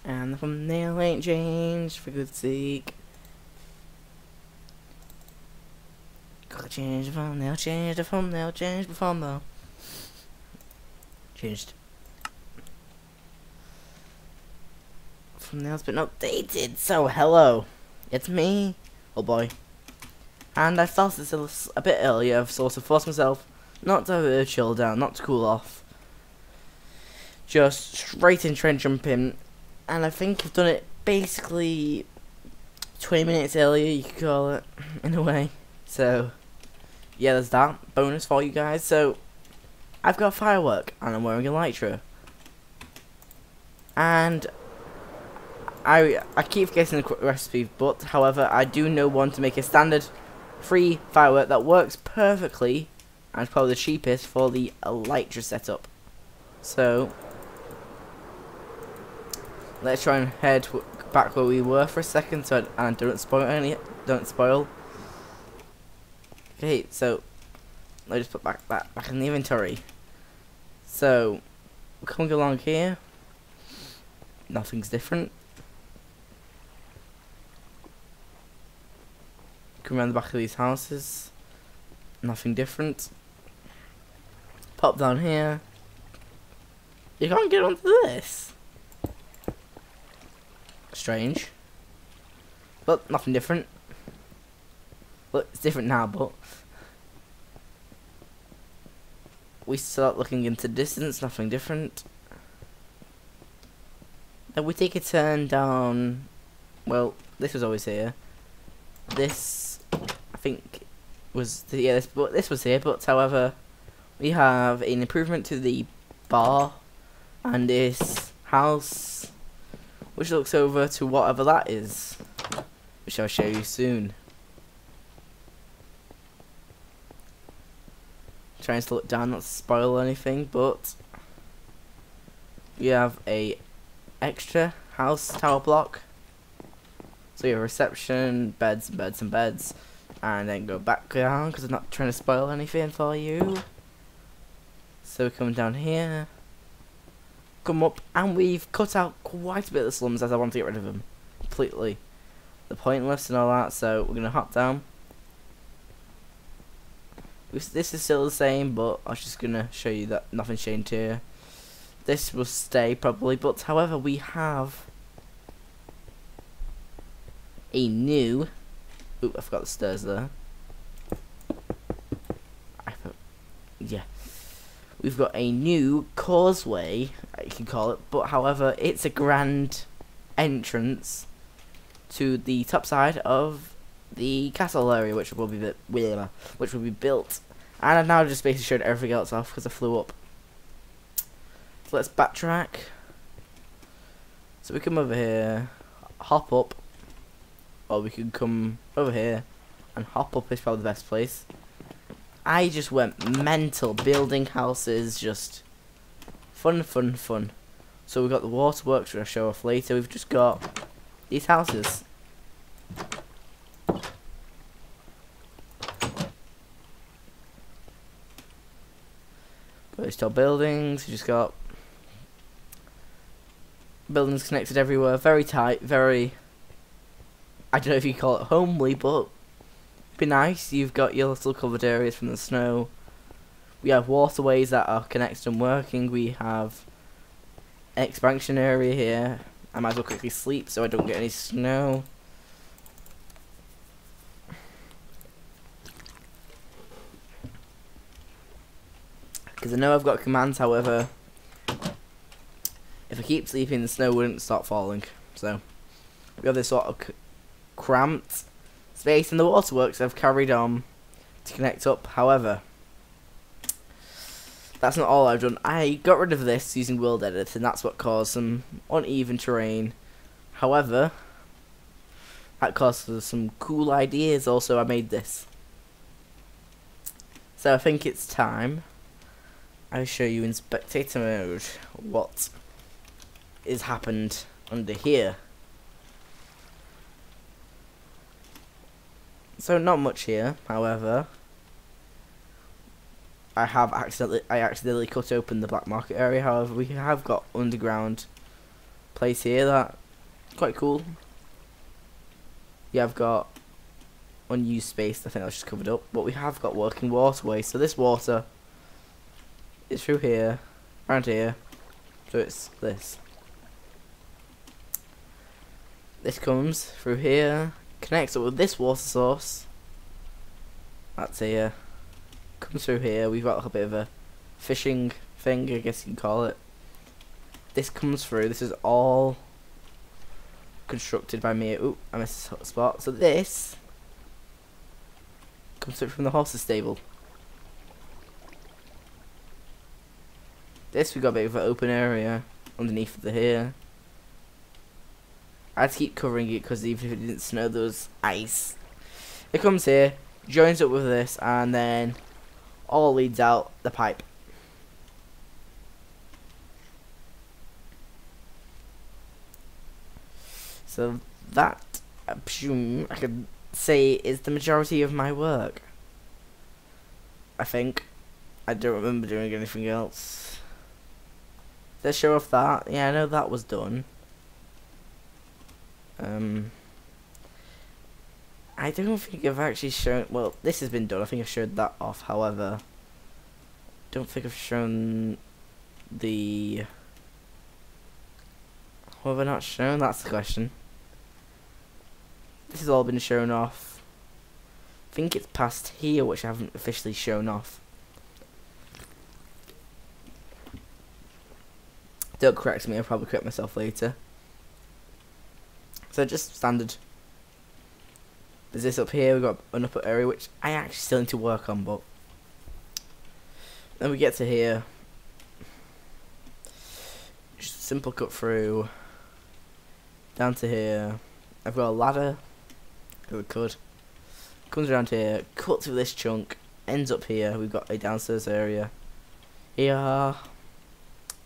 And the thumbnail ain't changed, for good sake. Gotta change the thumbnail, change the thumbnail, change the thumbnail. Changed. Thumbnail's been updated, so hello. It's me. Oh boy. And I started this a bit earlier. I've sort of forced myself not to have a chill down, not to cool off. Just straight in trend jumping. And I think I've done it basically 20 minutes earlier, you could call it, in a way. So, yeah, there's that bonus for you guys. So, I've got a firework, and I'm wearing a Elytra. And I keep forgetting the recipe, but however, I do know one to make a standard free firework that works perfectly, and it's probably the cheapest for the Elytra setup. So, let's try and head back where we were for a second, so I don't spoil. Okay, so let's just put back in the inventory. So, coming along here, nothing's different. Come around the back of these houses, nothing different. Pop down here. You can't get onto this. Strange, but nothing different. Well, it's different now, but we start looking into distance, nothing different. Then we take a turn down. Well, this was always here. This, I think, was this was here, but however, we have an improvement to the bar and this house, which looks over to whatever that is, which I'll show you soon. Trying to look down, not to spoil anything, but we have a extra house tower block. So you have reception, beds, and beds, and beds, and then go back down because I'm not trying to spoil anything for you. So we come down here. Come up, and we've cut out quite a bit of the slums as I want to get rid of them completely. They're pointless and all that, so we're gonna hop down. This is still the same, but I was just gonna show you that nothing's changed here. This will stay probably, but however, we have a new. Ooh, I forgot the stairs there. Yeah. We've got a new causeway, you can call it, but however, it's a grand entrance to the top side of the castle area, which will be built. And I've now just basically showed everything else off because I flew up. So let's backtrack. So we come over here, hop up, or we can come over here and hop up is probably the best place. I just went mental building houses, just fun. So we've got the waterworks, which I'll show off later. We've just got these houses. Got these tall buildings. We just got buildings connected everywhere, very tight, very, I don't know if you call it homely, but be nice. You've got your little covered areas from the snow. We have waterways that are connected and working. We have an expansion area here. I might as well quickly sleep so I don't get any snow. Because I know I've got commands, however, if I keep sleeping, the snow wouldn't stop falling. So we have this sort of cramped space, and the waterworks have carried on to connect up. However, that's not all I've done. I got rid of this using World Edit, and that's what caused some uneven terrain. However, that caused some cool ideas. Also, I made this. So I think it's time I show you in spectator mode what is happened under here. So not much here, however. I accidentally cut open the black market area. However, we have got underground place here that quite cool. Yeah, I've got unused space. I think that's just covered up, but we have got working waterways. So this water is through here, around here. So it's this. This comes through here, connects up with this water source. That's here. Comes through here. We've got like a bit of a fishing thing, I guess you can call it. This comes through. This is all constructed by me. Oop, I missed a spot. So this comes through from the horses stable. This we got a bit of an open area underneath the here. I had to keep covering it because even if it didn't snow, there was ice. It comes here, joins up with this, and then all leads out the pipe. So that, I presume, I could say is the majority of my work. I think. I don't remember doing anything else. Let's show off that. Yeah, I know that was done. I don't think I've actually shown. Well, this has been done. I think I've showed that off. However, don't think I've shown the. What have I not shown? That's the question. This has all been shown off. I think it's past here, which I haven't officially shown off. Don't correct me. I'll probably correct myself later. So just standard. There's this up here. We've got an upper area which I actually still need to work on, but then we get to here. Just a simple cut through down to here. I've got a ladder. If we could. Comes around here, cuts through this chunk, ends up here. We've got a downstairs area. Here. I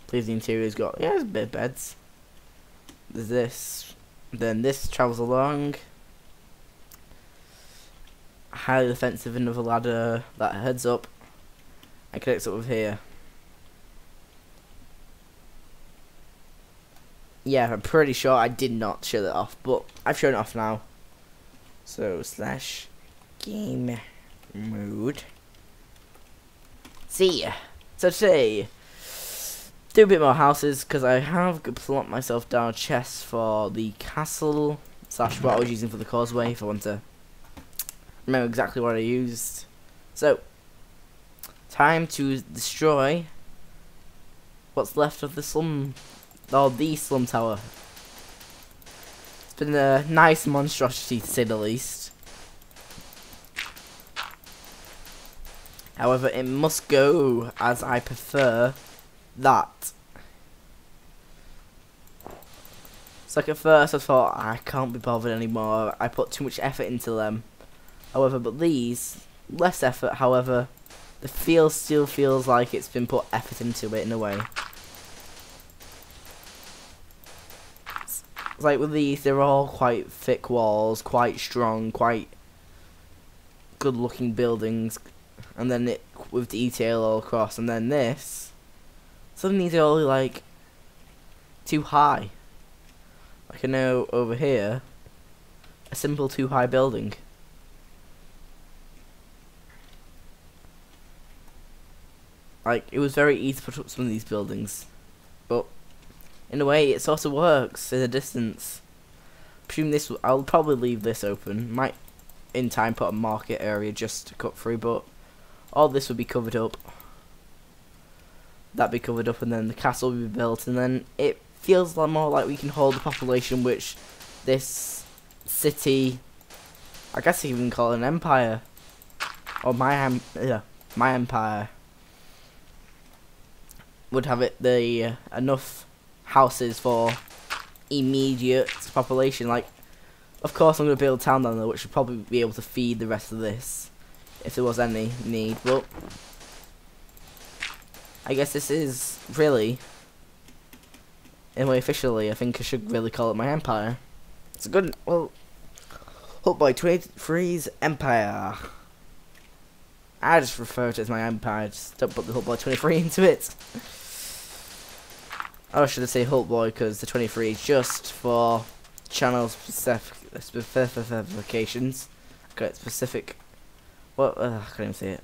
believe the interior's got there's a bit of beds. There's this. Then this travels along. Highly defensive, another ladder that heads up and connects up with here. Yeah, I'm pretty sure I did not show that off, but I've shown it off now. So slash game mode. See ya. So today, do a bit more houses because I have plopped myself down a chest for the castle slash what I was using for the causeway if I want to remember exactly what I used. So, time to destroy what's left of the slum, or the slum tower. It's been a nice monstrosity to say the least. However, it must go as I prefer that. So like at first I thought I can't be bothered anymore. I put too much effort into them. However, but these, less effort, however, the feel still feels like it's been put effort into it in a way. It's like with these, they're all quite thick walls, quite strong, quite good looking buildings, and then it with detail all across, and then this, some of these are all like too high. Like I know over here, a simple too high building. Like, it was very easy to put up some of these buildings. But, in a way, it sort of works in the distance. Presume this, I'll probably leave this open. Might, in time, put a market area just to cut through, but all this would be covered up. That'd be covered up, and then the castle will be built, and then it feels like more like we can hold the population which this city, I guess you can call it an empire. Or my empire. Would have it the enough houses for immediate population. Like, of course, I'm going to build a town down there, which would probably be able to feed the rest of this if there was any need. But I guess this is really, in a way, officially, I think I should really call it my empire. It's a good, well, Hulkboy 23's empire. I just refer to it as my empire. Just don't put the Hulkboy 23 into it. Or should I say Hulk Boy, because the 23 is just for channel specifications. Okay, specific. What? I can't even say it.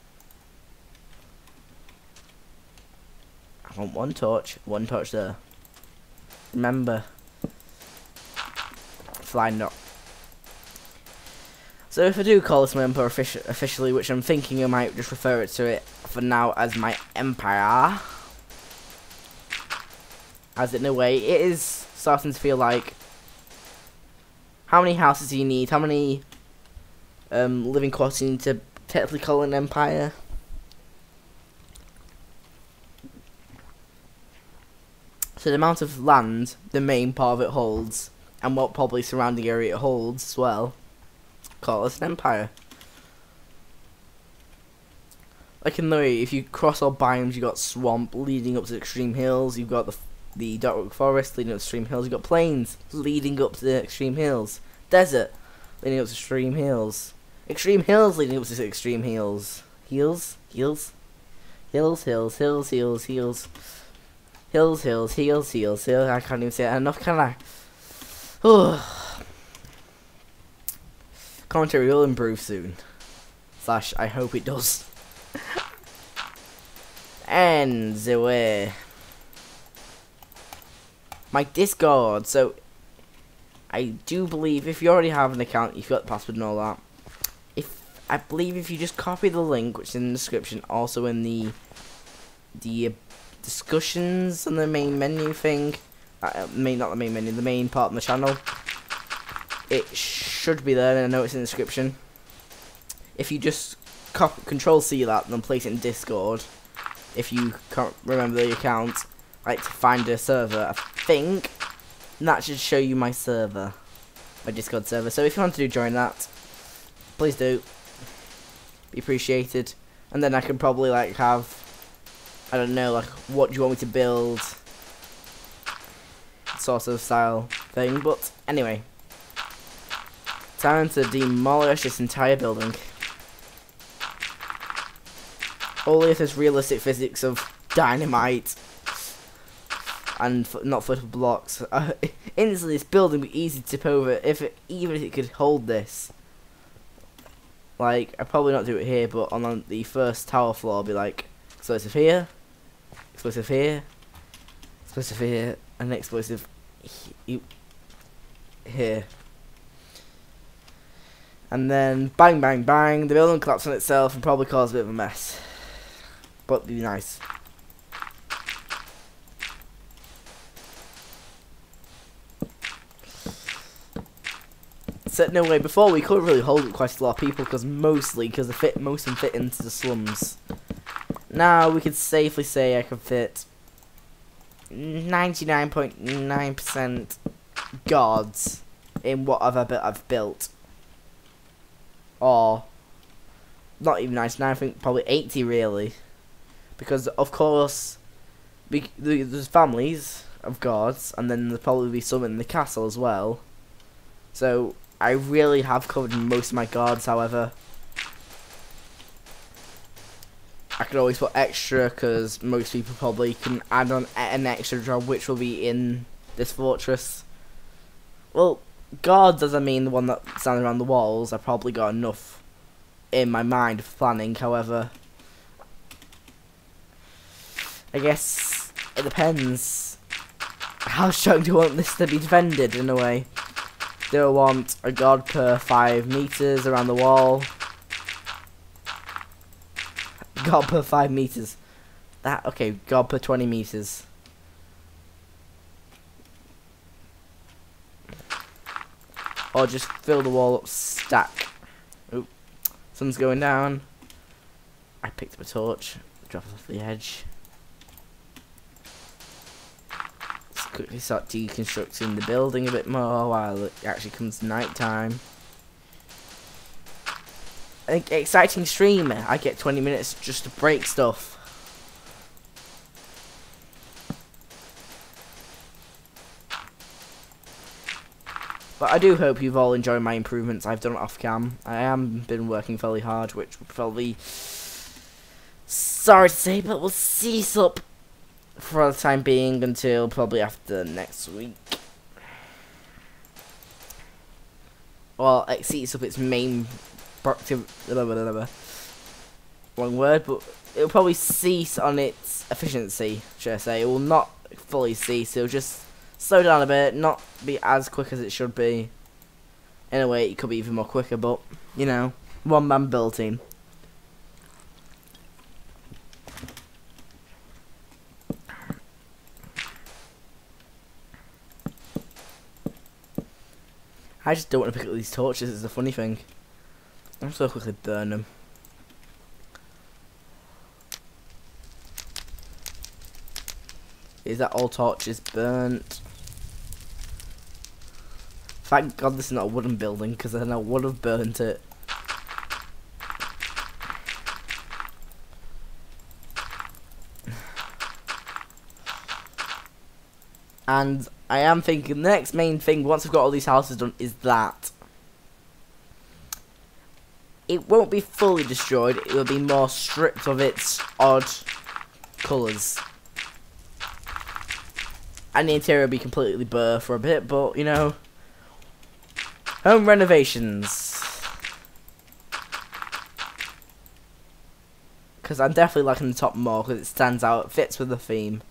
I want one torch there. Remember, flying up. So if I do call this my empire officially, which I'm thinking I might just refer to it for now as my empire, as in a way it is starting to feel like, how many houses do you need? How many living quarters do you need to technically call an empire? So the amount of land the main part of it holds, and what probably surrounding area it holds as well, call it an empire. Like in the way, if you cross all biomes, you got swamp leading up to the extreme hills. You've got the dark forest leading up to extreme hills. You've got plains leading up to the extreme hills. Desert leading up to extreme hills. Extreme hills leading up to extreme hills. Hills. Hills, hills, hills, hills. Hills, hills, hills, hills. I can't even say it enough, can I? Commentary will improve soon. Slash, I hope it does. And the way. My Discord. So, I do believe if you already have an account, you've got the password and all that. I believe if you just copy the link, which is in the description, also in the discussions on the main menu thing, not the main menu, the main part of the channel, it should be there, and I know it's in the description. If you just Control C that and then place it in Discord, if you can't remember the account, like to find a server, I think that should show you my server, my Discord server. So if you want to join that, please do. Be appreciated. And then I can probably like have, I don't know, like what do you want me to build, sort of style thing. But anyway, time to demolish this entire building. Only if there's realistic physics of dynamite and not footable blocks. Instantly, this building would be easy to tip over even if it could hold this. Like, I'd probably not do it here, but on the first tower floor, I'll be like, explosive here, explosive here, explosive here, and explosive here. And then, bang, bang, bang, the building collapses on itself and probably cause a bit of a mess. But it'd be nice. So, no way, before we could really hold it quite a lot of people, because most of them fit into the slums. Now we could safely say I can fit 99.9% guards in whatever bit I've built. Or not even 99, I think probably 80 really. Because of course there's families of guards, and then there'll probably be some in the castle as well. So I really have covered most of my guards. However, I could always put extra, because most people probably can add on an extra job which will be in this fortress. Well, guards, as I mean the one that stands around the walls, I probably got enough in my mind for planning. However, I guess it depends. How strong do you want this to be defended in a way? Do I want a guard per 5 meters around the wall? Guard per 5 meters. Okay, guard per 20 meters. Or just fill the wall up, stack. Oop. Sun's going down. I picked up a torch. Drop it off the edge. Quickly start deconstructing the building a bit more while it actually comes night time. I think exciting stream. I get 20 minutes just to break stuff. But I do hope you've all enjoyed my improvements I've done off cam. I have been working fairly hard, which will probably, sorry to say, but we'll cease up for the time being until probably after next week. Well, exceeds up its main wrong word, but it'll probably cease on its efficiency, should I say. It will not fully cease, it'll just slow down a bit, not be as quick as it should be. In a way, it could be even more quicker, but, you know, one-man build team. I just don't want to pick up these torches, is the funny thing. I'm so quickly burn them. Is that all torches burnt? Thank God this is not a wooden building, because then I would have burnt it. And I am thinking the next main thing, once I've got all these houses done, is that it won't be fully destroyed, it will be more stripped of its odd colours. And the interior will be completely bare for a bit, but, you know, home renovations. Because I'm definitely liking the top more, because it stands out, it fits with the theme.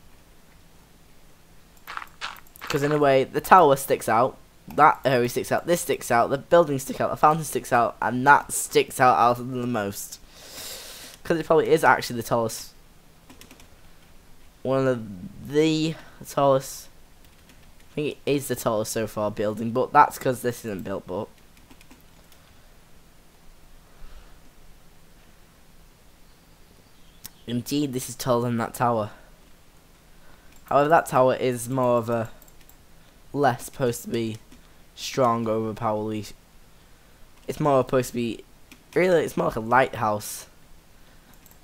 Because in a way, the tower sticks out, that area sticks out, this sticks out, the buildings stick out, the fountain sticks out, and that sticks out the most. Because it probably is actually the tallest. One of the tallest. I think it is the tallest so far building, but that's because this isn't built, but. Indeed, this is taller than that tower. However, that tower is more of a less supposed to be strong, overpowered. It's more supposed to be, really, it's more like a lighthouse.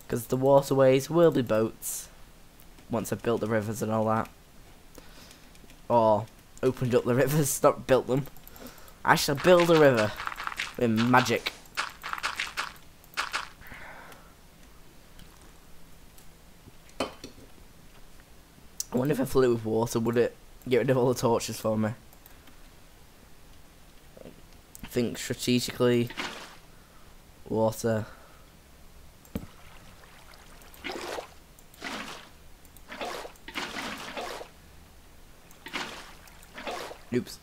Because the waterways will be boats once I've built the rivers and all that. Or opened up the rivers, not built them. I shall build a river with magic. I wonder if I fill it with water, would it get rid of all the torches for me? Think strategically. Water. Oops.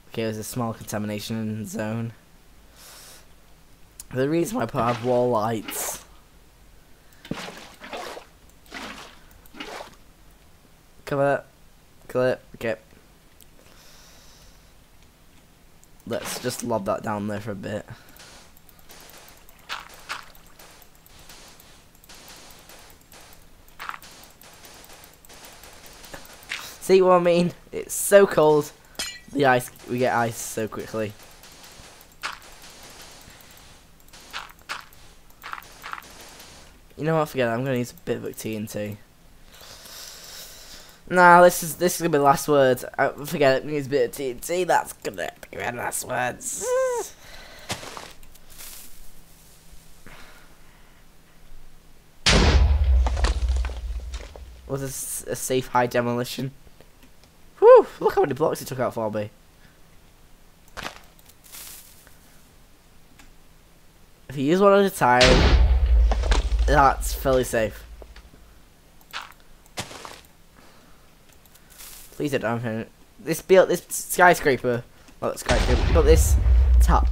Okay, there's a small contamination zone. The reason why I have wall lights. Cover, clip, okay. Let's just lob that down there for a bit. See what I mean? It's so cold. The ice, we get ice so quickly. You know what? Forget it. I'm gonna use a bit of TNT. Nah, this is gonna be the last words. Forget it. I'm gonna use a bit of TNT. That's gonna be my last words. Was this a safe high demolition? Whew! Look how many blocks it took out for me. If you use one at a time, that's fairly safe. Please don't damage it. This skyscraper, well, skyscraper, but this tower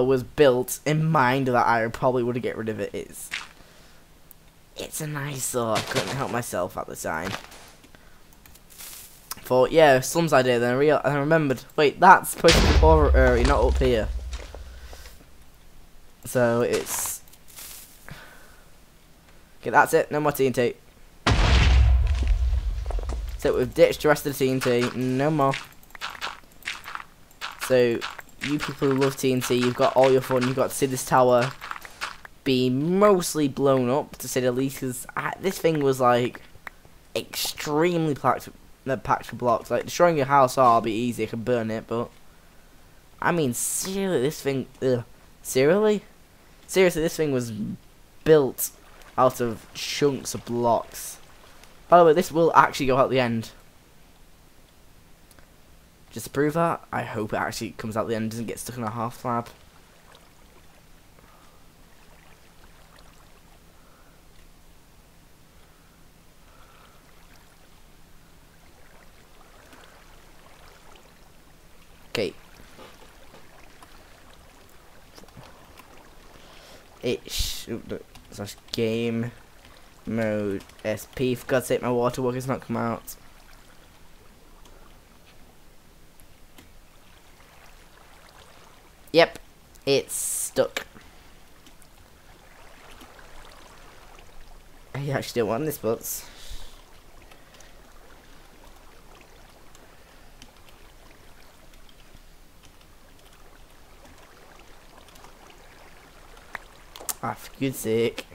was built in mind that I probably would get rid of it. It's an eyesore. I couldn't help myself at the time. Thought, yeah, Slum's idea. Then I remembered. Wait, that's supposed to be over area, not up here. So it's. Okay, that's it. No more TNT. So we've ditched the rest of the TNT. No more. So you people who love TNT, you've got all your fun. You've got to see this tower be mostly blown up, to say the least. Because this thing was like extremely packed with blocks. Like destroying your house, I'll be easy. I can burn it, but I mean, seriously, this thing. Seriously, this thing was built out of chunks of blocks. By the way, this will actually go out the end. Just to prove that, I hope it actually comes out the end, doesn't get stuck in a half slab. Okay. Slash game mode SP. For God's sake, my water worker's not come out. Yep, it's stuck. I actually don't want this, but for goodness sake.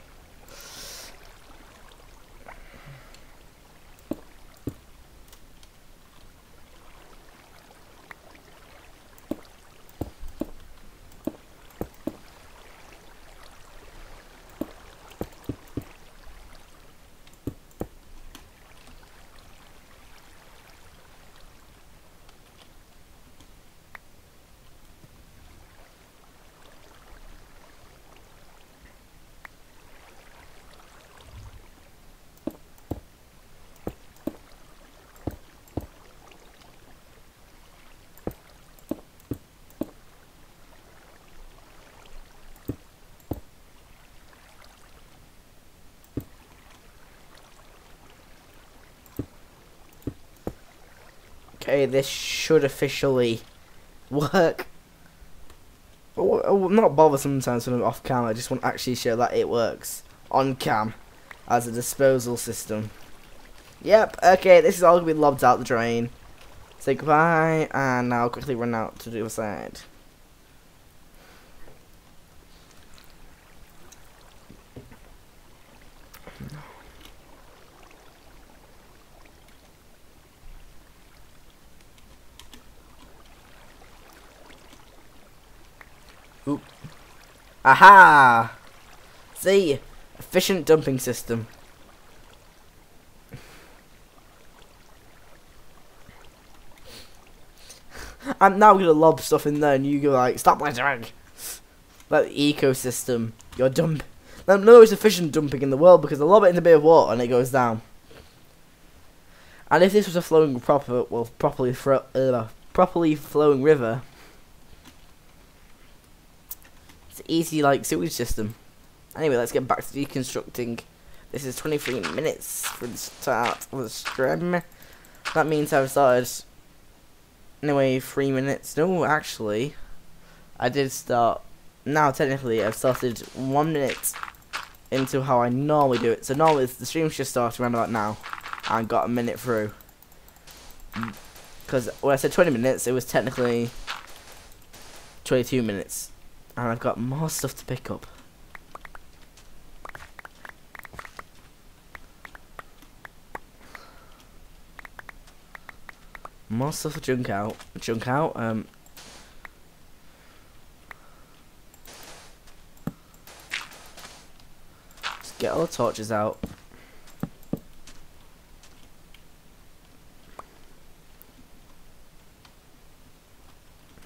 Okay, this should officially work. I'm not bothered sometimes when I'm off cam, I just want to actually show that it works on cam as a disposal system. Yep, okay, this is all going to be lobbed out the drain. Say goodbye, and now I'll quickly run out to the other side. Oop. Aha! See? Efficient dumping system. I'm now gonna lob stuff in there and you go like, stop littering! Like the ecosystem. You're dump. No, it's efficient dumping in the world because I lob it in a bit of water and it goes down. And if this was a flowing properly flowing river, easy like sewage system. Anyway, let's get back to deconstructing. This is 23 minutes for the start of the stream. That means I've started anyway 3 minutes. No, actually I did start. Now technically I've started 1 minute into how I normally do it. So normally the stream's just started around about now and got a minute through. Because when I said 20 minutes it was technically 22 minutes. And I've got more stuff to pick up. More stuff to junk out. Just get all the torches out.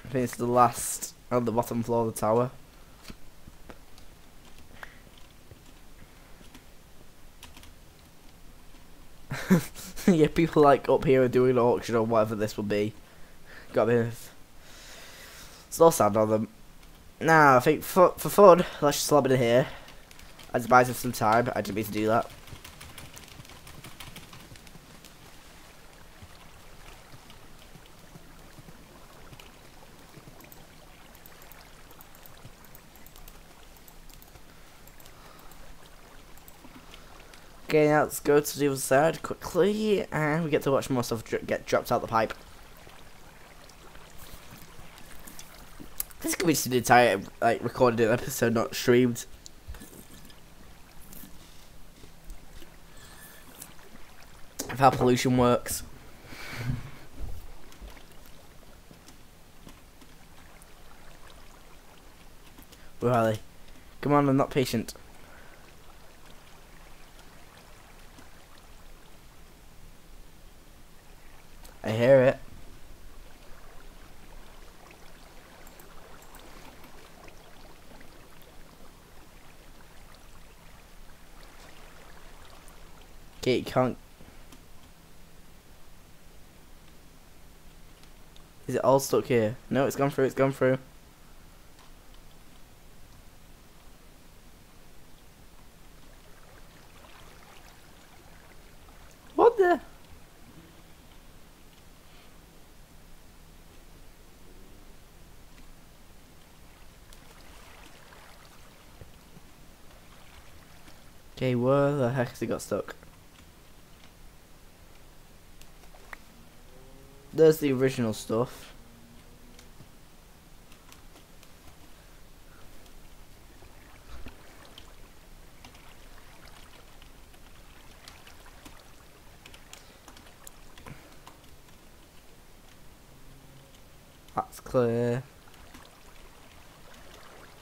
I think it's the last on the bottom floor of the tower. Yeah, people like up here are doing an auction or whatever this will be. Got a bit of slow sound on them. Now, I think for fun, let's just slob it in here. I just buy us some time. I didn't mean to do that. Okay, now let's go to the other side quickly, and we get to watch more stuff get dropped out the pipe. This could be just an entire like recorded episode, not streamed. Of how pollution works. Where are they? Come on, I'm not patient. I hear it. Okay, you can't. Is it all stuck here? No, it's gone through, it's gone through. What the? Okay, where the heck has it got stuck? There's the original stuff. That's clear.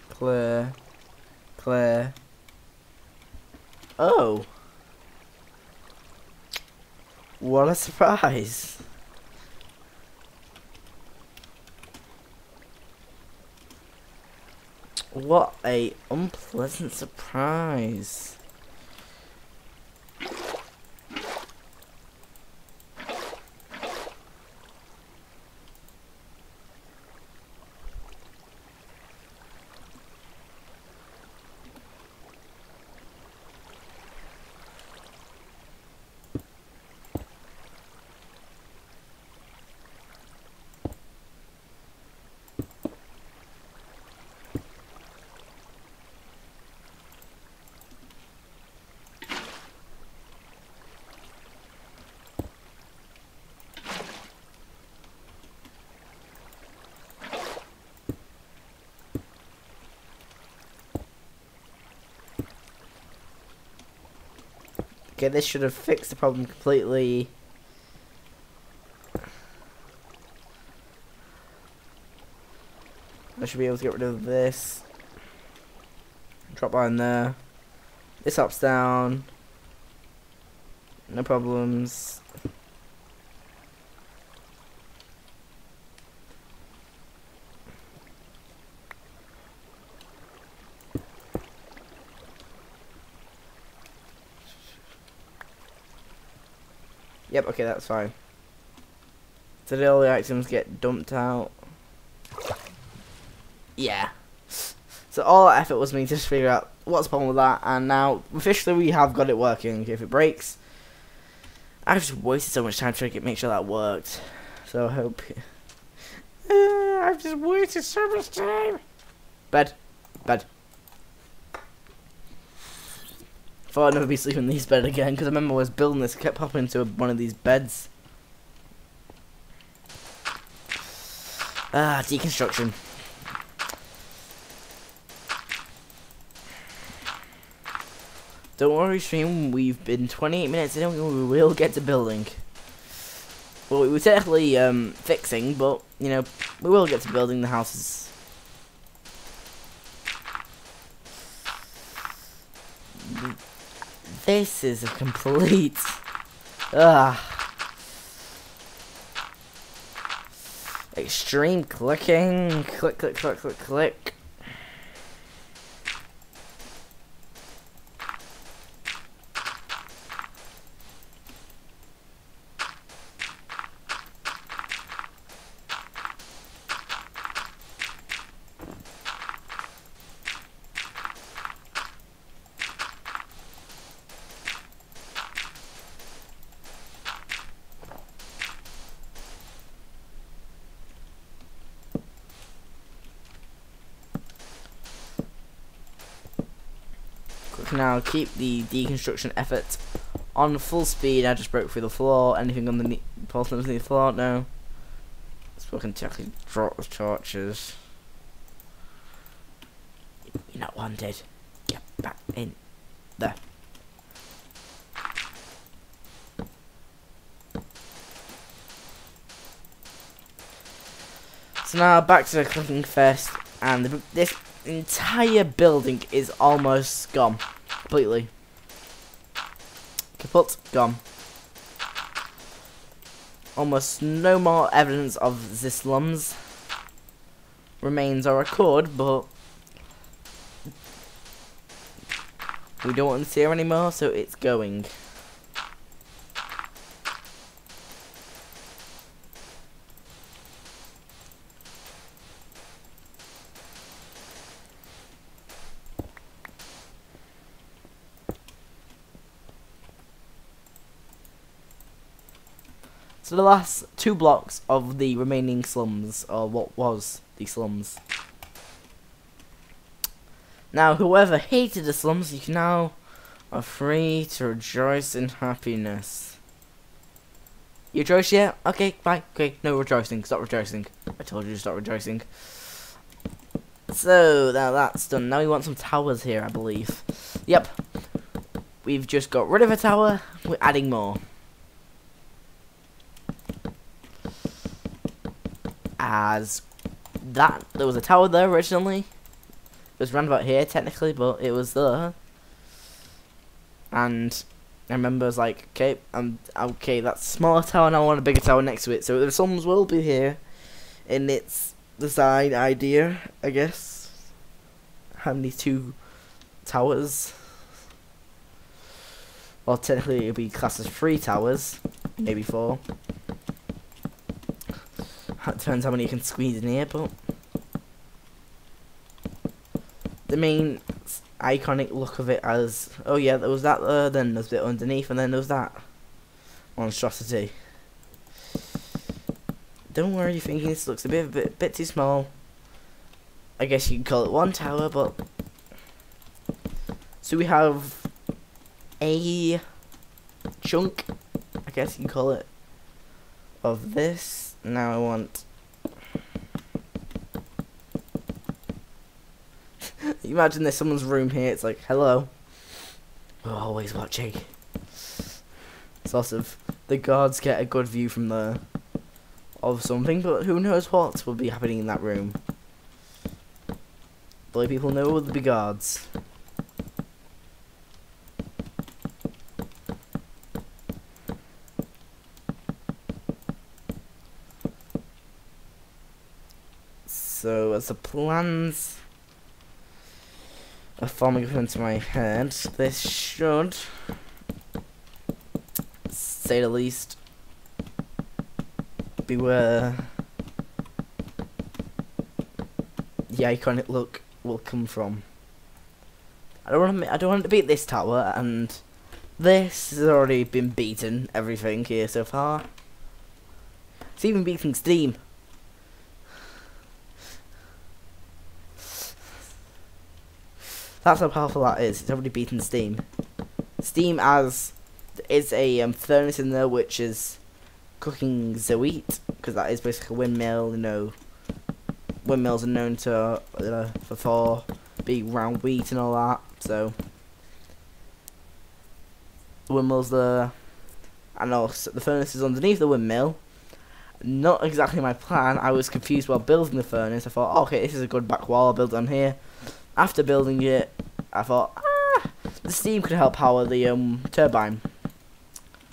Clear. Clear. Oh! What a surprise! What a unpleasant surprise. Okay, this should have fixed the problem completely. I should be able to get rid of this. Drop line there. This ups down. No problems. Yep, okay, that's fine. So did all the items get dumped out? Yeah. So all that effort was me to just figure out what's the problem with that, and now officially we have got it working. If it breaks, I've just wasted so much time trying to make sure that worked. So I hope. I've just wasted so much time. Bed. Bed. Thought I'd never be sleeping in these bed again, because I remember I was building this, I kept popping into one of these beds. Ah, deconstruction. Don't worry, stream, we've been 28 minutes in and we will get to building. Well, we were technically fixing, but, you know, we will get to building the houses. This is a complete... extreme clicking. Click, click, click, click, click. Now keep the deconstruction effort on full speed. I just broke through the floor. Anything on the porcelain underneath the floor? No. So we can actually drop the torches. You're not wanted. Get back in there. So now back to the clicking fest, and this entire building is almost gone. Completely. Kaput, gone. almost no more evidence of the slums. Remains are occurred, but we don't want to see her anymore, so it's going. So the last 2 blocks of the remaining slums, or what was the slums. Now, whoever hated the slums, you can now are free to rejoice in happiness. You rejoice yet? Okay, bye. Okay, no rejoicing. Stop rejoicing. I told you to stop rejoicing. So, now that's done. Now we want some towers here, I believe. Yep. We've just got rid of a tower. We're adding more. As that, there was a tower there originally. It was round about here technically, but it was there. And I remember I was like, okay, okay, that's a smaller tower, and I want a bigger tower next to it. So the slums will be here in its design idea, I guess. Having these 2 towers. Well, technically it would be classed as 3 towers, maybe 4. It depends how many you can squeeze in here, but the main iconic look of it as, oh yeah, there was that there, then there's a bit underneath, and then there was that monstrosity. Don't worry, you're thinking this looks a bit too small. I guess you can call it 1 tower, but so we have a chunk, I guess you can call it, of this. Now I want imagine there's someone's room here, it's like, hello, we're always watching. Sort of, the guards get a good view from there of something, but who knows what will be happening in that room. Only people know will be guards. So, as the plans are forming up into my head, this should, say the least, be where the iconic look will come from. I don't want to beat this tower, and this has already been beaten. Everything here so far. It's even beating Steam. That's how powerful that is. It's already beaten Steam. Steam as is a furnace in there which is cooking the wheat, because that is basically a windmill. You know, windmills are known to for big round wheat and all that. So the windmills there, and also the furnace is underneath the windmill. Not exactly my plan. I was confused while building the furnace. I thought, oh, okay, this is a good back wall. I'll build on here. After building it, I thought, the steam could help power the turbine.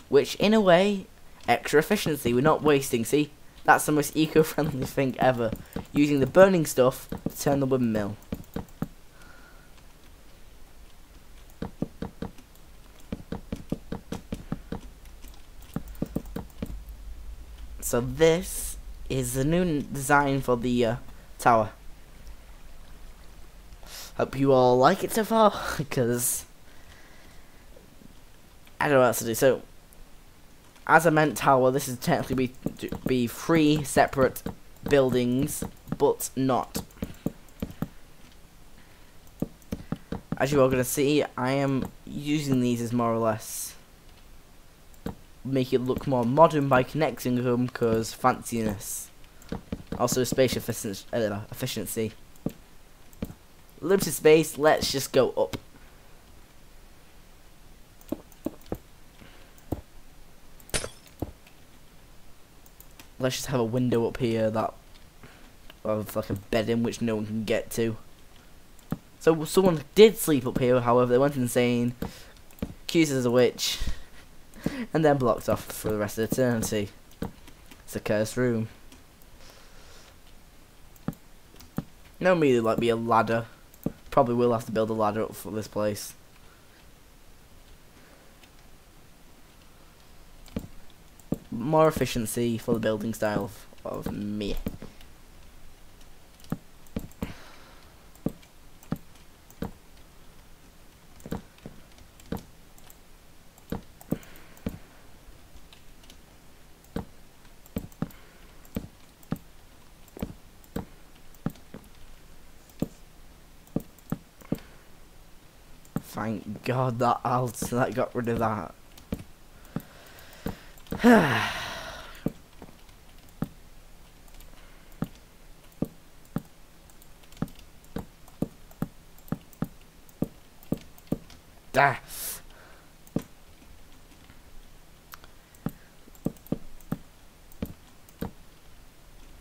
Which, in a way, extra efficiency. We're not wasting. See, that's the most eco-friendly thing ever. Using the burning stuff to turn the windmill. So this is the new design for the tower. Hope you all like it so far, because I don't know what else to do. So, as I meant tower, this is technically be 3 separate buildings, but not. As you are going to see, I am using these as more or less make it look more modern by connecting them, because fanciness. Also space efficiency. Limited space, let's just go up. Let's just have a window up here that of like a bed in which no one can get to. So someone did sleep up here, however they went insane, accused as a witch, and then blocked off for the rest of eternity. It's a cursed room. No, immediately like be a ladder. Probably will have to build a ladder up for this place. More efficiency for the building style of me. Thank God that that got rid of that. Ah.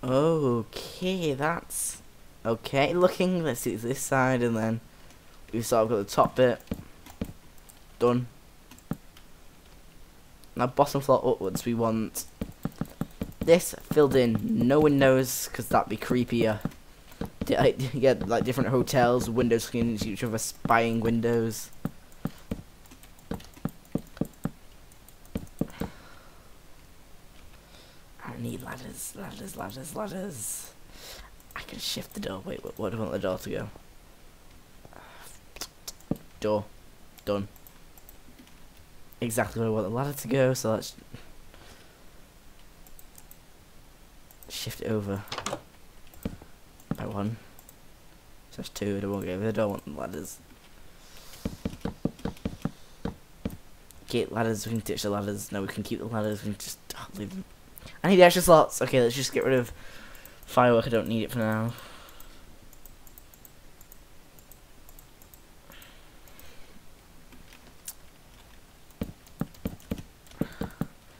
Okay, that's okay looking. Let's see this side, and then we've sort of got the top bit done. Now bottom floor upwards, we want this filled in. No windows, because that'd be creepier. You get like different hotels, windows looking into each other, spying windows. I need ladders, ladders, ladders, ladders. I can shift the door. Wait, what do I want the door to go? Door. Done. Exactly where I want the ladder to go, so let's shift it over by one. So that's two, I don't want to go over, I don't want the ladders. Get ladders, we can ditch the ladders. No, we can keep the ladders, we can just leave them. I need the extra slots. Okay, let's just get rid of firework, I don't need it for now.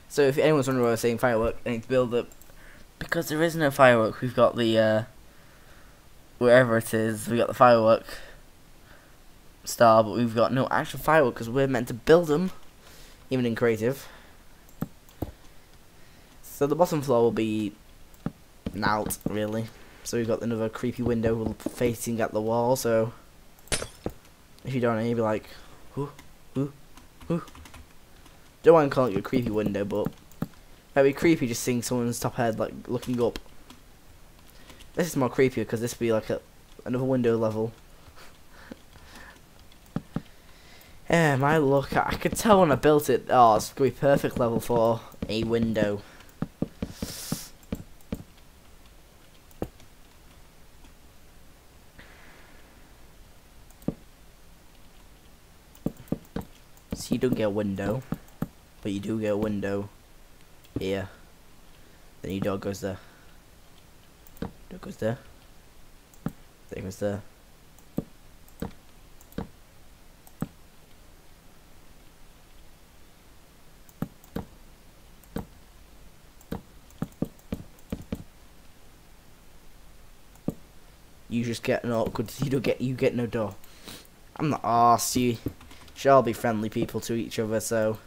So if anyone's wondering why I was saying firework, I need to build up. Because there is no firework, we've got the, wherever it is, we got the firework star, but we've got no actual firework because we're meant to build them, even in creative. So the bottom floor will be out, really. So we've got another creepy window facing at the wall, so if you don't know, you'll be like, whoo, whoo, whoo. Don't want to call it a creepy window, but it'd be creepy just seeing someone's top head like looking up. This is more creepy because this would be like another window level. Yeah, my look, I could tell when I built it. Oh, it's gonna be perfect level for a window. So you don't get a window. But you do get a window here. Then your door goes there. Door goes there. Then goes there. You just get an awkward. You get no door. I'm not arsed. You should all be friendly people to each other. So.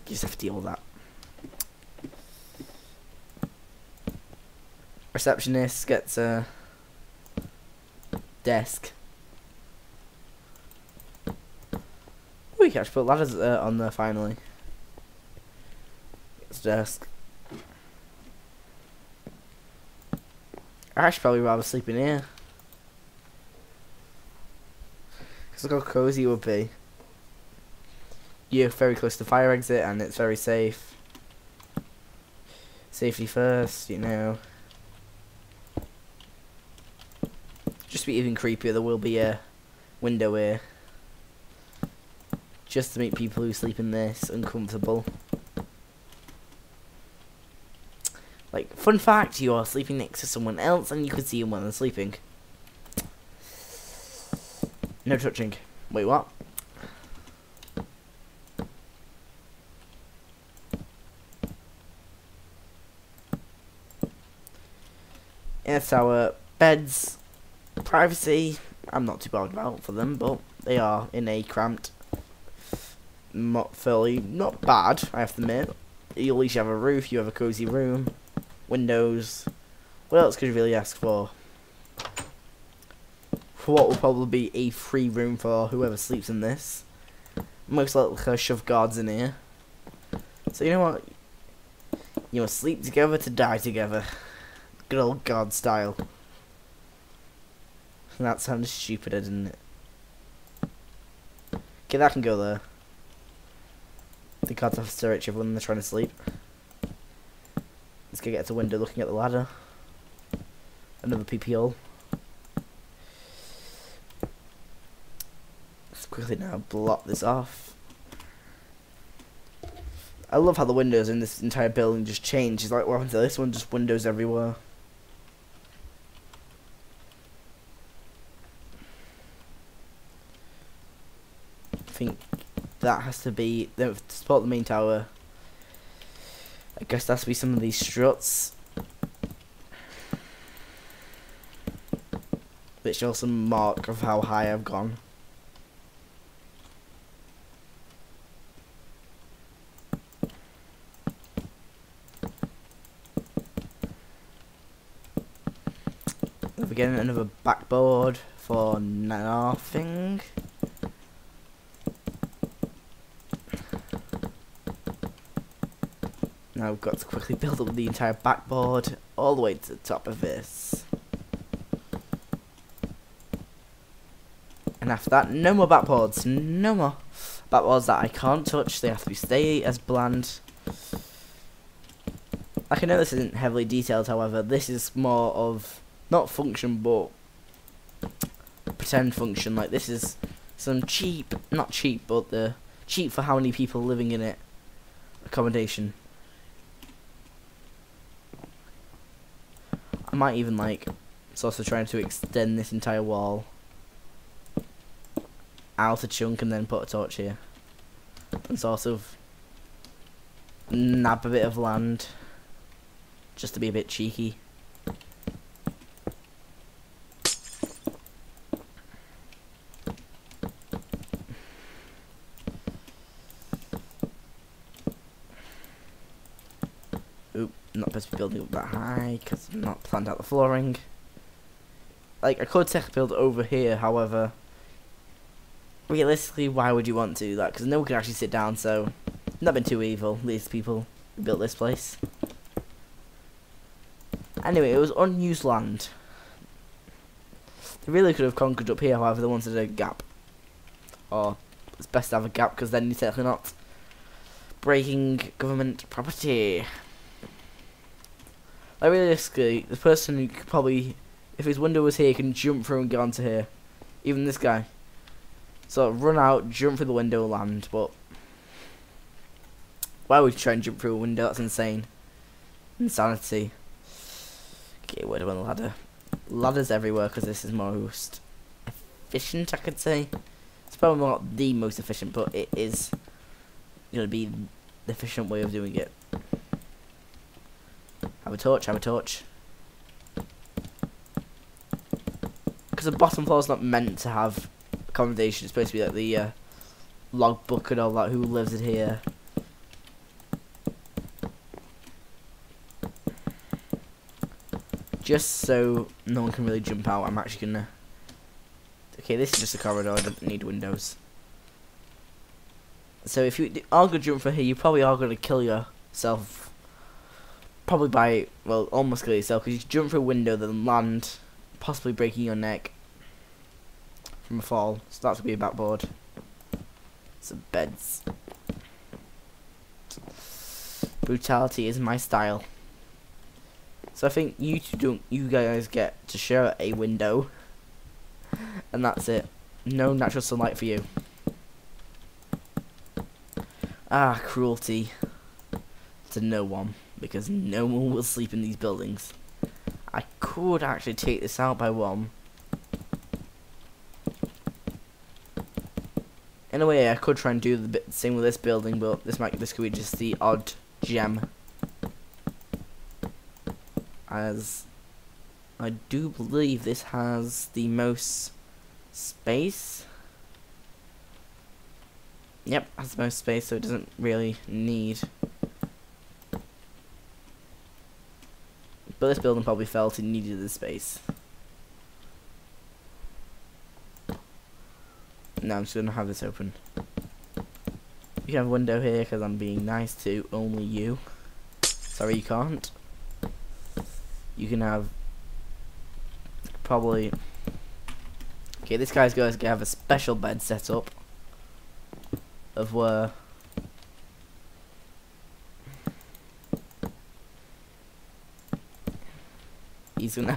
Just have to deal with that. Receptionist gets a desk. We can actually put ladders on there finally. Gets a desk. I actually probably rather sleep in here. Because look how cozy it would be. You're very close to the fire exit and it's very safe. Safety first, you know. Just to be even creepier, there will be a window here. Just to make people who sleep in this uncomfortable. Like, fun fact, you are sleeping next to someone else and you can see them when they're sleeping. No touching. Wait, what? It's our beds. Privacy, I'm not too bothered about for them, but they are in a cramped, not bad, I have to admit. you at least have a roof, you have a cozy room, windows. What else could you really ask for? For what will probably be a free room for whoever sleeps in this. Most likely shove guards in here. So you know what? You must sleep together to die together. Good old God style. That sounds stupid, didn't it? Okay, that can go there. The guards have to stare at each other when they're trying to sleep. Let's go get to the window looking at the ladder. Another PP hole. Let's quickly now block this off. I love how the windows in this entire building just change. It's like what happened to this one, just windows everywhere. I think that has to be, to support the main tower, I guess that has to be some of these struts. Which shows some mark of how high I've gone. We're getting another backboard for nothing. Now we've got to quickly build up the entire backboard all the way to the top of this. And after that, no more backboards. No more backboards that I can't touch. They have to stay as bland. Like, I know this isn't heavily detailed, however, this is more of not function but pretend function. Like, this is some cheap, not cheap, but the cheap for how many people living in it accommodation. I might even, like, sort of trying to extend this entire wall out a chunk and then put a torch here and sort of nab a bit of land just to be a bit cheeky. Oop, not supposed to be building up that high because I'm not planned out the flooring. Like, I could take a build over here, however, realistically, why would you want to do that? Because no one can actually sit down, so not been too evil, these people who built this place. Anyway, it was unused land. They really could have conquered up here, however, they wanted a gap. Or, it's best to have a gap, because then you're technically not breaking government property. Like, realistically, the person who could probably, if his window was here, can jump through and get onto here. Even this guy. So run out, jump through the window, land, but why would you try and jump through a window? That's insane. Insanity. Okay, where do I want the ladder? Ladders everywhere because this is most efficient, I could say. It's probably not the most efficient, but it is going to be the efficient way of doing it. Have a torch, have a torch. Because the bottom floor is not meant to have accommodation. It's supposed to be like the log book and all that, who lives in here. Just so no one can really jump out, I'm actually gonna... Okay, this is just a corridor, I don't need windows. So if you are gonna jump from here, you probably are gonna kill yourself. Probably by, well, almost kill yourself, because you jump through a window, then land, possibly breaking your neck from a fall. So that's gonna be a backboard. Some beds. Brutality is my style. So I think you guys get to share a window, and that's it. No natural sunlight for you. Ah, cruelty to no one, because no one will sleep in these buildings. I could actually take this out by one. In a way, I could try and do the same with this building, but this could be just the odd gem. As I do believe this has the most space. Yep, has the most space, so it doesn't really need But this building probably felt it needed the space. Now I'm just gonna have this open. You can have a window here because I'm being nice to only you. Sorry, you can't. You can have probably. Okay, this guy's going to have a special bed set up of where he's gonna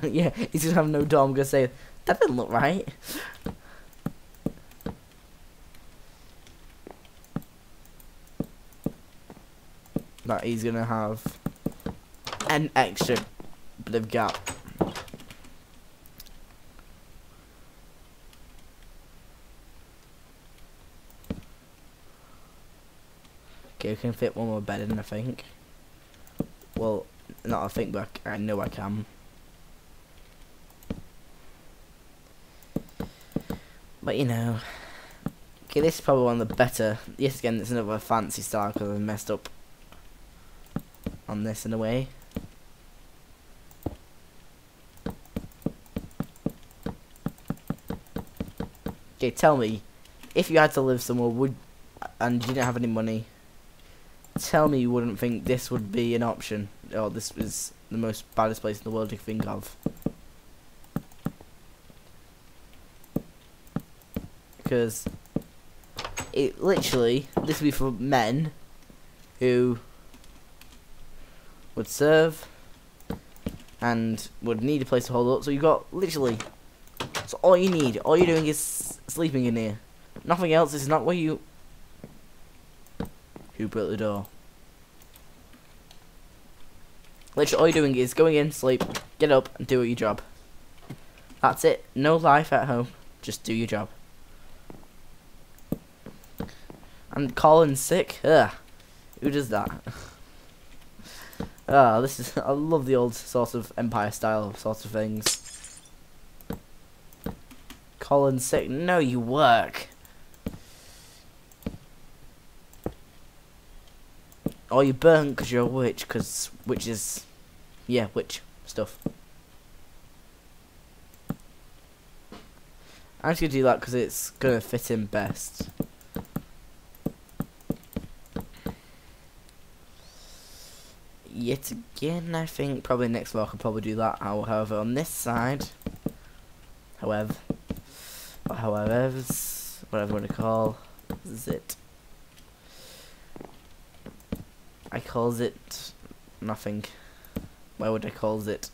he's gonna have no door. I'm gonna say that didn't look right. But he's gonna have an extra bit of gap. Okay, we can fit one more bed in, I think. Well, not I think, but I know I can. But you know, okay, this is probably one of the better. Yes, again, it's another fancy style because I messed up on this in a way. Okay, tell me, if you had to live somewhere, and you didn't have any money, tell me you wouldn't think this would be an option, or this was the most baddest place in the world you could think of. Because it literally, this would be for men who would serve and would need a place to hold up. So you got literally, so all you need, all you're doing is sleeping in here. Nothing else. This is not where you. Who built the door? Literally, all you're doing is going in, sleep, get up, and do your job. That's it. No life at home. Just do your job. And calling sick? Ugh. Who does that? Ah, this is. I love the old sort of Empire style sort of things. Calling sick? No, you work. Or you burn because you're a witch, because witches. Yeah, witch stuff. I'm just gonna do that because it's gonna fit in best. Yet again, I think probably next vlog I could probably do that. However, on this side, however, whatever I want to call it, I calls it nothing. Why would I calls it?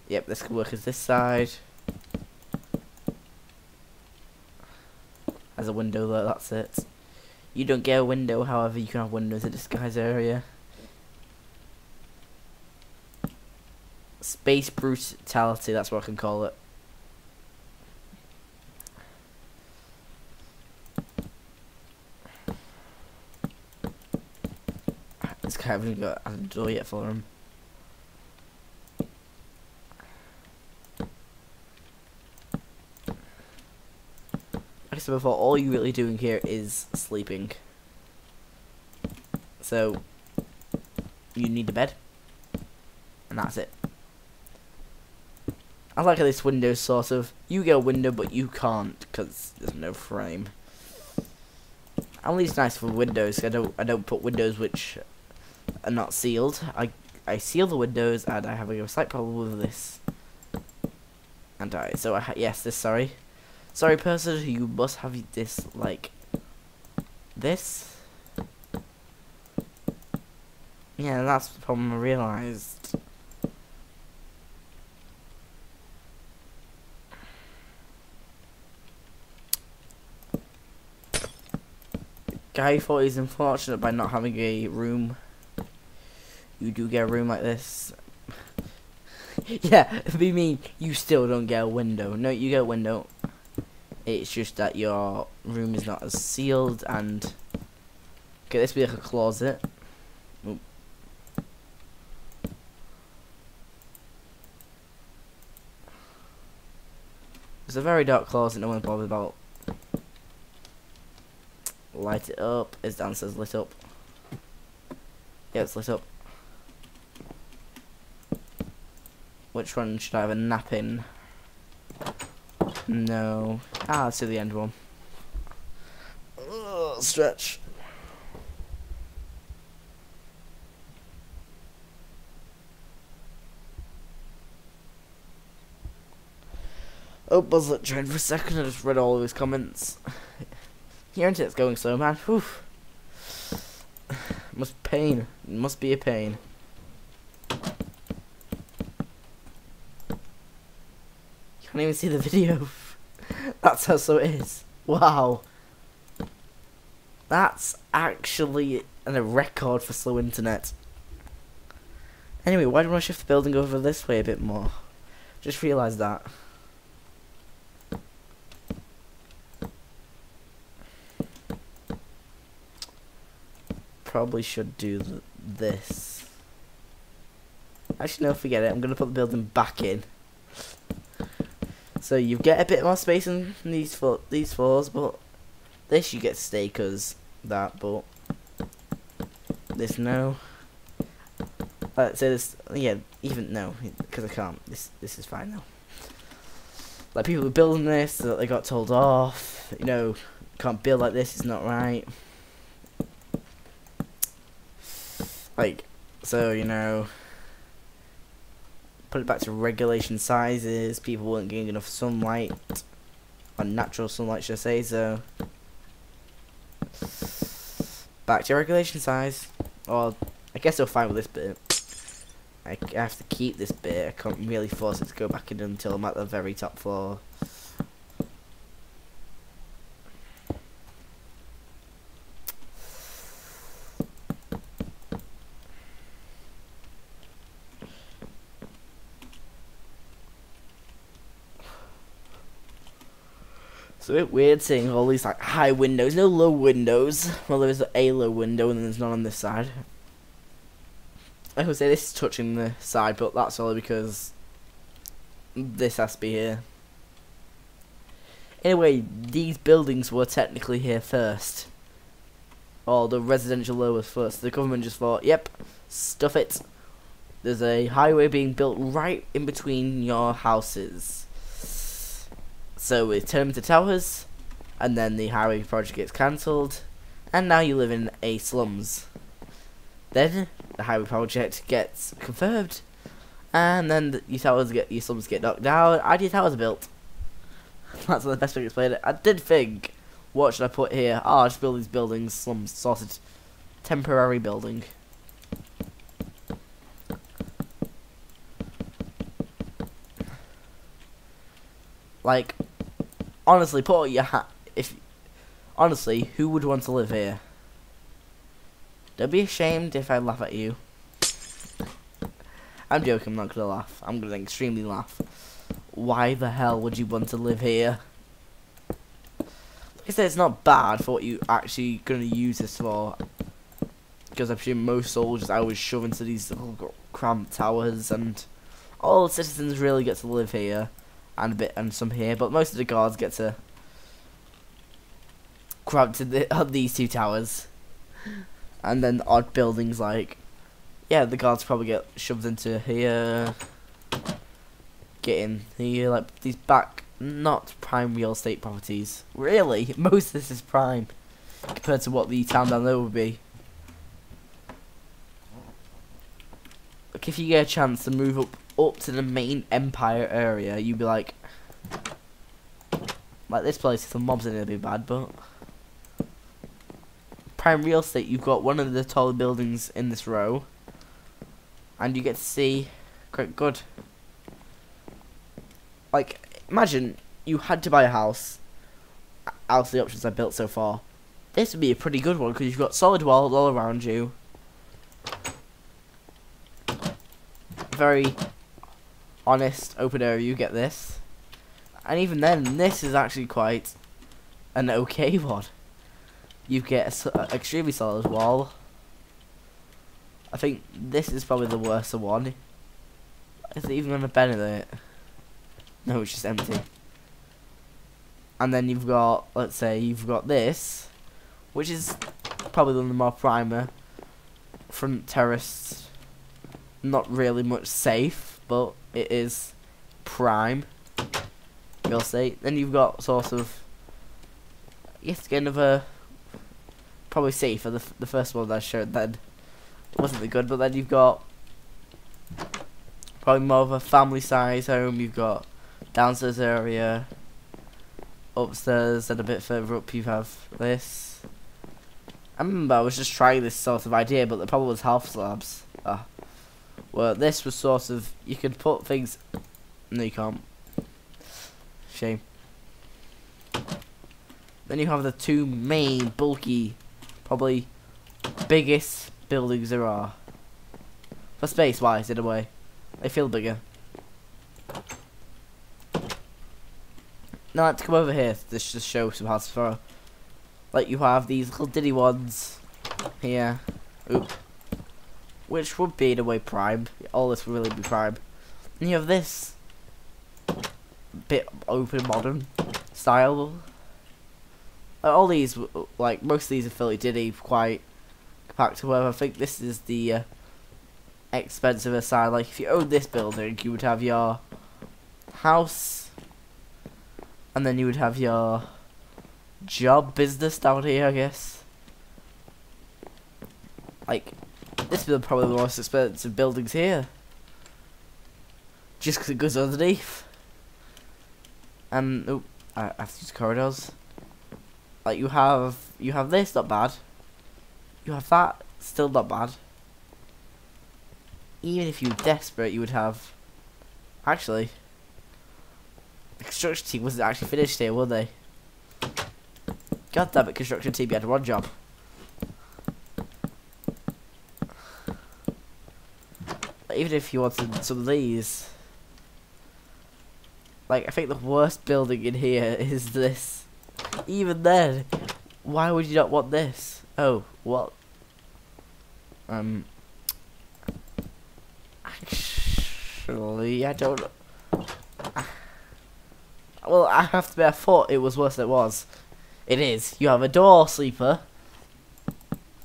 Yep, this could work as this side. As a window there, that's it. You don't get a window, however, you can have windows in this guy's area. Space brutality, that's what I can call it. This guy hasn't got a door yet for him. Like I said before, all you're really doing here is sleeping. So, you need a bed, and that's it. I like how this window sort of, you get a window but you can't because there's no frame. At least nice for windows. I don't put windows which are not sealed. I seal the windows, and I have a slight problem with this. And so yes, this sorry person, you must have this like this. Yeah, that's the problem I realised. Guy thought he's unfortunate by not having a room. You do get a room like this. Yeah, be mean, you still don't get a window. No, you get a window. It's just that your room is not as sealed, and okay, this be like a closet. Oop. It's a very dark closet, no one's bothered about. Light it up. Is downstairs lit up? Yeah, it's lit up. Which one should I have a nap in? No. Let's do the end one. Stretch. Oh, Buzzlet train for a second. I just read all of his comments. Your internet's going slow, man. Whew. Must pain. It must be a pain. You can't even see the video. That's how slow it is. Wow. That's actually a record for slow internet. Anyway, why don't I shift the building over this way a bit more? Just realised that. Probably should do this. Actually, no, forget it. I'm going to put the building back in. So you get a bit more space in these floors, but this you get to stay because that, but this no. Let's say this, yeah, even no, because I can't. This is fine now. Like people who building this, that they got told off. You know, can't build like this. It's not right. Like, so you know, put it back to regulation sizes. People weren't getting enough sunlight, or natural sunlight, should I say? So back to regulation size. Or I guess I'm fine with this bit. I have to keep this bit. I can't really force it to go back in until I'm at the very top floor. It's a bit weird seeing all these like high windows, no low windows. Well, there's a low window and then there's none on this side. I would say this is touching the side, but that's only because this has to be here. Anyway, these buildings were technically here first. Or the residential law was first. The government just thought, yep, stuff it. There's a highway being built right in between your houses. So we turn them into towers, and then the highway project gets cancelled, and now you live in a slums. Then the highway project gets confirmed, and then your slums get knocked down, and your towers are built. That's the best way to explain it. I did think, what should I put here? I'll just build these buildings, slums, sorted, temporary building. Like, honestly, put your honestly, who would want to live here? Don't be ashamed if I laugh at you. I'm joking, I'm not gonna laugh. I'm gonna extremely laugh. Why the hell would you want to live here? Like I said, it's not bad for what you actually gonna use this for. Because I presume most soldiers I always shove into these little cramped towers, and all the citizens really get to live here. And some here, but most of the guards get to crowd to these two towers, and then odd buildings like, yeah, the guards probably get shoved into here, get in here, like these back, not prime real estate properties. Really, most of this is prime compared to what the town down there would be. Like if you get a chance to move up to the main empire area, you'd be like this place, if the mobs in it, it'd be bad, but prime real estate, you've got one of the taller buildings in this row, and you get to see quite good. Like, imagine you had to buy a house out of the options I built so far. This would be a pretty good one, because you've got solid walls all around you. Very honest open area, you get this, and even then this is actually quite an okay one. You get an extremely solid wall. I think this is probably the worst one. Is it even going to benefit? No, it's just empty. And then you've got, let's say you've got this, which is probably one of the more primer front terrace. Not really much safe, but it is prime real estate. Then you've got sort of, yes, again, another probably safer. The first one that I showed then wasn't that good, but then you've got probably more of a family size home. You've got downstairs area, upstairs, and a bit further up you have this. I remember I was just trying this sort of idea, but the problem was half slabs. Well, this was sort of, you could put things. No, you can't. Shame. Then you have the two main bulky, probably biggest buildings there are. For space wise, in a way. They feel bigger. Now let's come over here to just show some houses for. Like you have these little diddy ones here. Oop. Which would be in a way prime. All this would really be prime. And you have this bit open modern style. All these, like most of these are fairly diddy, quite compact. However, I think this is the expensive side. Like if you owned this building, you would have your house, and then you would have your business down here, I guess. Like this is probably the most expensive buildings here, just because it goes underneath. And oh, I have to use corridors. Like you have this, not bad. You have that, still not bad. Even if you were desperate, you would have. Actually, the construction team wasn't actually finished here, were they? God damn it, construction team, you had one job. But even if you wanted some of these, like I think the worst building in here is this. Even then, why would you not want this? Oh, what? Actually, I don't know. Well, I have to admit, I thought it was worse than it was. It is. You have a door sleeper.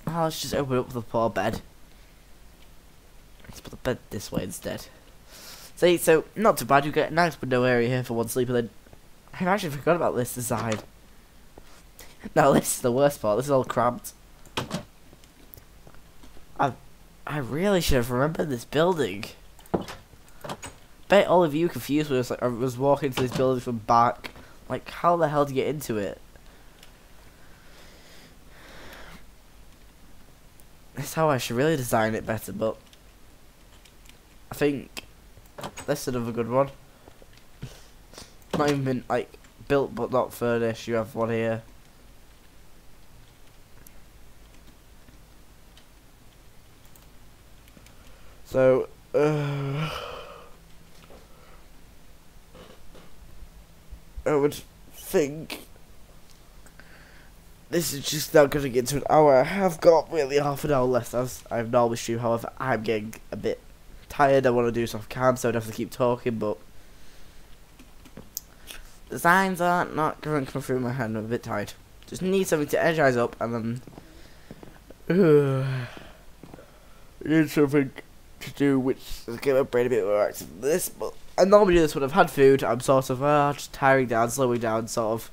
Oh, let's just open up the poor bed. Let's put the bed this way instead. See, so, not too bad. You get a nice window area here for one sleeper. Then I've actually forgot about this design. No, this is the worst part. This is all cramped. I really should have remembered this building. Bet all of you confused when I was walking to this building from back. Like, how the hell do you get into it? That's how I should really design it better, but I think this is another good one. Not even been, like, built but not furnished. You have one here. So, I would think this is just now going to get to an hour. I have got really half an hour left as I normally stream. However, I'm getting a bit tired. I want to do stuff cam, so I'd have to keep talking, but designs are not going to come through my head. I'm a bit tired. Just need something to energize up, and then need something to do which is get my brain a bit more active than this. But I normally do this when I've had food. I'm sort of just tiring down, slowing down, sort of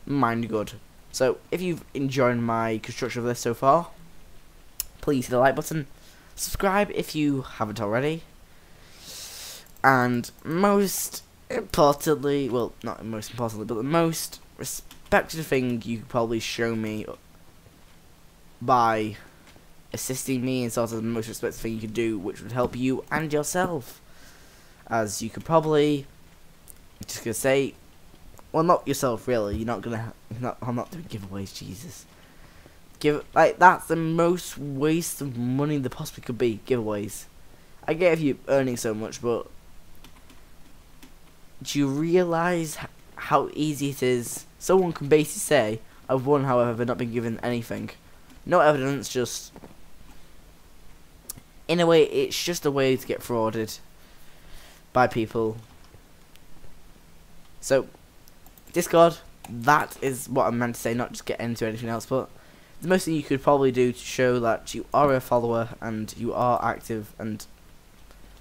mind good. So if you've enjoyed my construction of this so far, please hit the like button, subscribe if you haven't already, and most importantly, well, not most importantly, but the most respected thing you could probably show me by assisting me in sort of the most respected thing you could do, which would help you and yourself, as you could probably, I'm just gonna say, well, not yourself really. You're not gonna. I'm not doing giveaways. Jesus, that's the most waste of money there possibly could be. Giveaways. I get if you're earning so much, but do you realise how easy it is? Someone can basically say, "I've won," however, not been given anything. No evidence, just in a way, it's just a way to get frauded by people. So, Discord, that is what I meant to say, not just get into anything else, but the most thing you could probably do to show that you are a follower and you are active and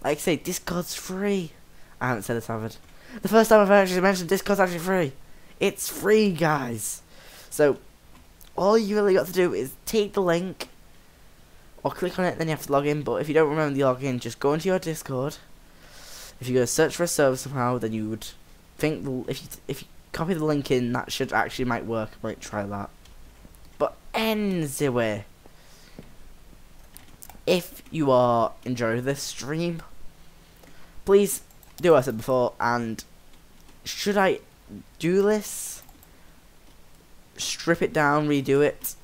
Like I say, Discord's free. I haven't said this, have I? The first time I've actually mentioned Discord's actually free. It's free, guys. So, all you really got to do is take the link, or click on it, then you have to log in. But if you don't remember the login, just go into your Discord. If you go search for a server somehow, then you would think if you copy the link in, that should actually might work. I might try that. But anyway, if you are enjoying this stream, please do what I said before. And should I do this? Strip it down, redo it.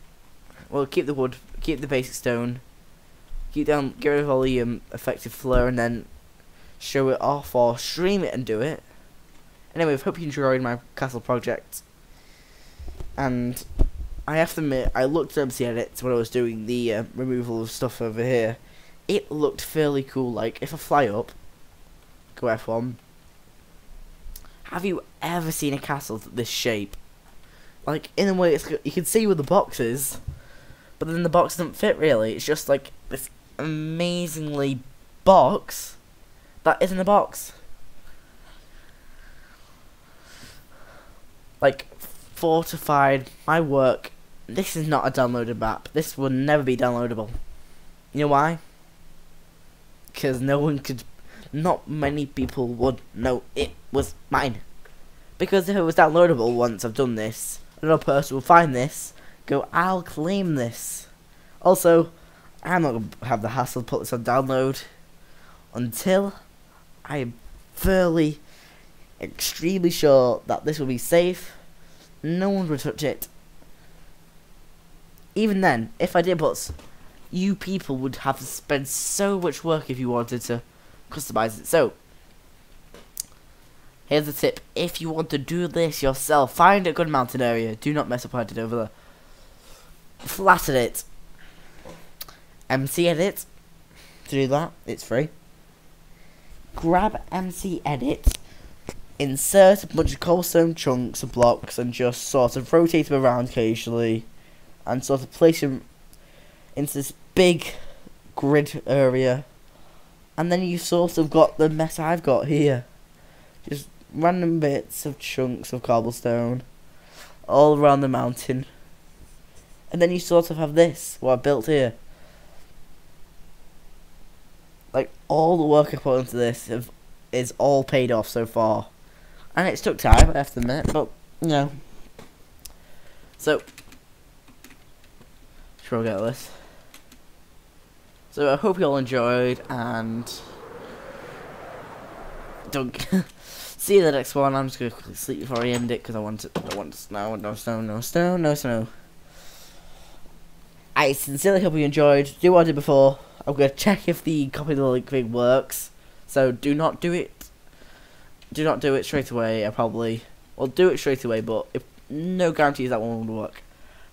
Well, keep the wood, keep the basic stone, get rid of all the effective flare, and then show it off or stream it and do it. Anyway, I hope you enjoyed my castle project. And I have to admit, I looked at MC Edits when I was doing the removal of stuff over here. It looked fairly cool. Like, if I fly up, go F1. Have you ever seen a castle this shape? Like, in a way, you can see where the box is, but then the box doesn't fit really. It's just like this amazingly box that isn't a box. Like, fortified my work. This is not a downloaded map. This will never be downloadable. You know why? Because not many people would know it was mine. Because if it was downloadable once I've done this, another person will find this, go, I'll claim this. Also, I'm not going to have the hassle to put this on download until I'm fairly, extremely sure that this will be safe. No one would touch it. Even then, if I did put, you people would have to spend so much work if you wanted to customize it. So, here's a tip. If you want to do this yourself, find a good mountain area. Do not mess up what I did over there. Flatten it. MC Edit. To do that, it's free. Grab MC Edit. Insert a bunch of cobblestone chunks and blocks and just sort of rotate them around occasionally. And sort of place them into this big grid area. And then you sort of got the mess I've got here. Just random bits of chunks of cobblestone all around the mountain. And then you sort of have this, what I built here. Like, all the work I put into this is all paid off so far. And it's took time, I have to admit, but, you know. So, should we get this? So, I hope you all enjoyed, and don't see you in the next one. I'm just going to quickly sleep before I end it, because I want snow, no snow. I sincerely hope you enjoyed. Do what I did before. I'm going to check if the copy the link thing works. So do not do it. Do not do it straight away. I probably will do it straight away, but if no guarantees that one will work.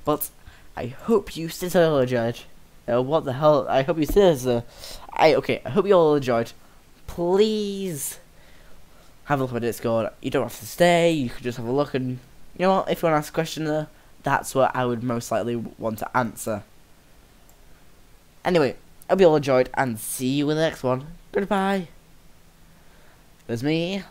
But I hope you sincerely enjoyed. What the hell? I hope you sincerely. I hope you all enjoyed. Please have a look at my Discord. You don't have to stay. You could just have a look, and you know what? If you want to ask a question there, that's what I would most likely want to answer. Anyway, I hope you all enjoyed, and see you in the next one. Goodbye. It was me.